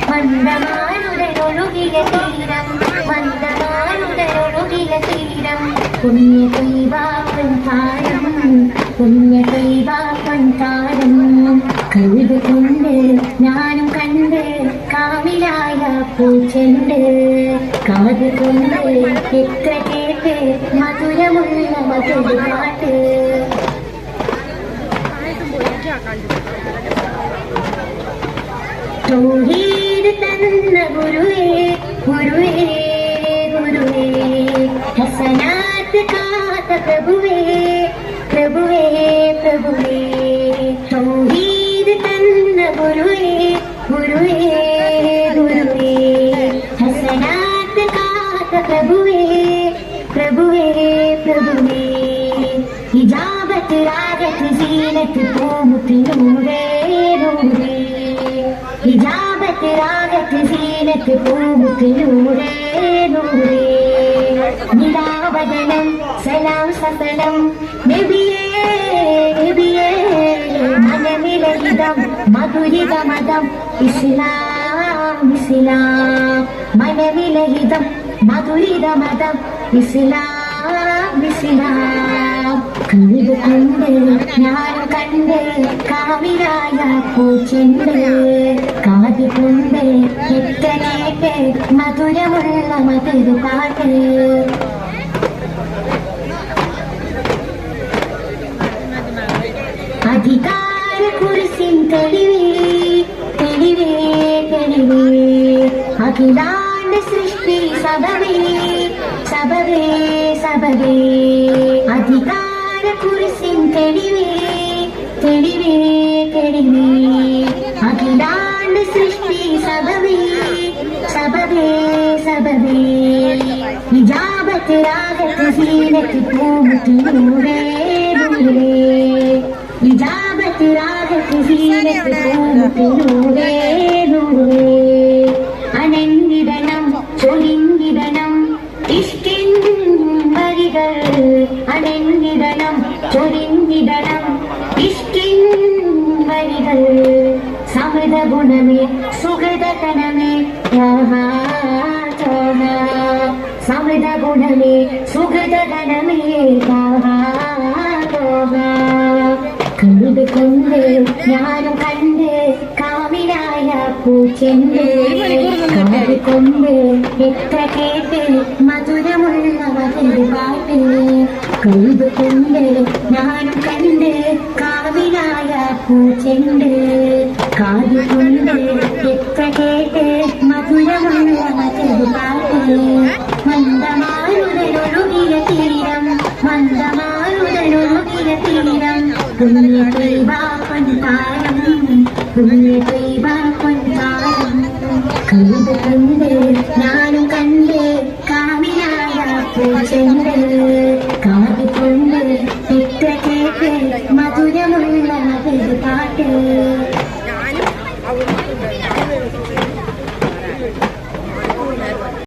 മന്ദമാരുടനൊഴുകിയ തീരം മന്ദമാരുടനൊഴുകിയ തീരം പുണ്യ ദൈവാപ്പൻ താരം പുണ്യ ദൈവാപ്പൻ താരം കഴുത് കൊണ്ട് ഞാനും കണ്ട് കാവിലായ പൂച്ചെണ്ട് കാത് കൊണ്ട് എത്ര കേട്ട് മധുരമുള്ള മധുര പാട്ട് തൗഹീദ് തന്ന ഗുരുവേ ഗുരുവേ ഗുരുവേ ഹസനാത്ത് കാത്ത പ്രഭുവേ പ്രഭുവേ പ്രഭുവേ തൗഹീദ് തന്ന ഗുരുവേ ഗുരുവേ ഗുരുവേ ഹസനാത്ത് കാത്ത പ്രഭുവേ പ്രഭുവേ പ്രഭുവേ ഇജാബത്ത് രാഗത്ത് സീനത്ത് പൂമുത്തിനൂരേ നൂരേ ഇജാബത്ത് രാഗത്ത് സീനത്ത് പൂമുത്തിനൂരേ നൂരേ നിലാവദനം സലാം സഫലം നബിയേ നബിയേ മനമിലഹിതം മധുരിത മതം ഇസ്ലാം ഇസ്ലാം മനമിലഹിതം മധുരിത മതം ഇസ്ലാം ഇസ്ലാം കഴുത് കൊണ്ട് ഞാനും കണ്ട് കാവിലായ പൂച്ചെണ്ട് കാത് കൊണ്ട് എത്ര കേട്ട് മധുരമുള്ള മധുര പാട്ട് അധികാര കുരിശിൻ തെളിവേ തെളിവേ തെളിവേ അഖിലാണ്ട സൃഷ്ടി സബവേ സബവേ സബവേ അധികാര കുരിശിൻ തെളിവേ തെളിവേ തെളിവേ അഖിലാണ്ട സൃഷ്ടി സബവേ സബവേ സബവേ ഇജാബത്ത് രാഗത്ത് സീനത്ത് പൂമുത്തിനൂരേ നൂരേ ഇജാബത്ത് രാഗത്ത് സീനത്ത് പൂമുത്തിനൂരേ നൂരേ അനങ്ങിടണം ചൊലിങ്ങിടണം ഇഷ്ടിൻ വരികൾ അനങ്ങിടണം ചൊലിങ്ങിടണം ഇഷ്ടിൻ വരികൾ സമൃദ്ധ ഗുണമേ സുഹൃത കണമേ സമൃദ്ധ ഗുണമേ സുഹൃത കണമേ കഴുത് കൊണ്ട് ഞാനും കണ്ട് കാവിലായ പൂച്ചെണ്ട് കാത് കൊണ്ട് എത്ര കേട്ട് മധുരമുള്ള മധുര പാട്ട് കഴുത് കൊണ്ട് ഞാനും കണ്ട് കാവിലായ പൂച്ചെണ്ട് കാത് കൊണ്ട് എത്ര കേട്ട് മധുരമുള്ള മധുര പാട്ട് മന്ദമാരുടനൊഴുകിയ തീരം മന്ദമാരുടനൊഴുകിയ തീരം പുണ്യ ദൈവാപ്പൻ താരം പുണ്യ ദൈവാപ്പൻ താരം കഴുത് കൊണ്ട്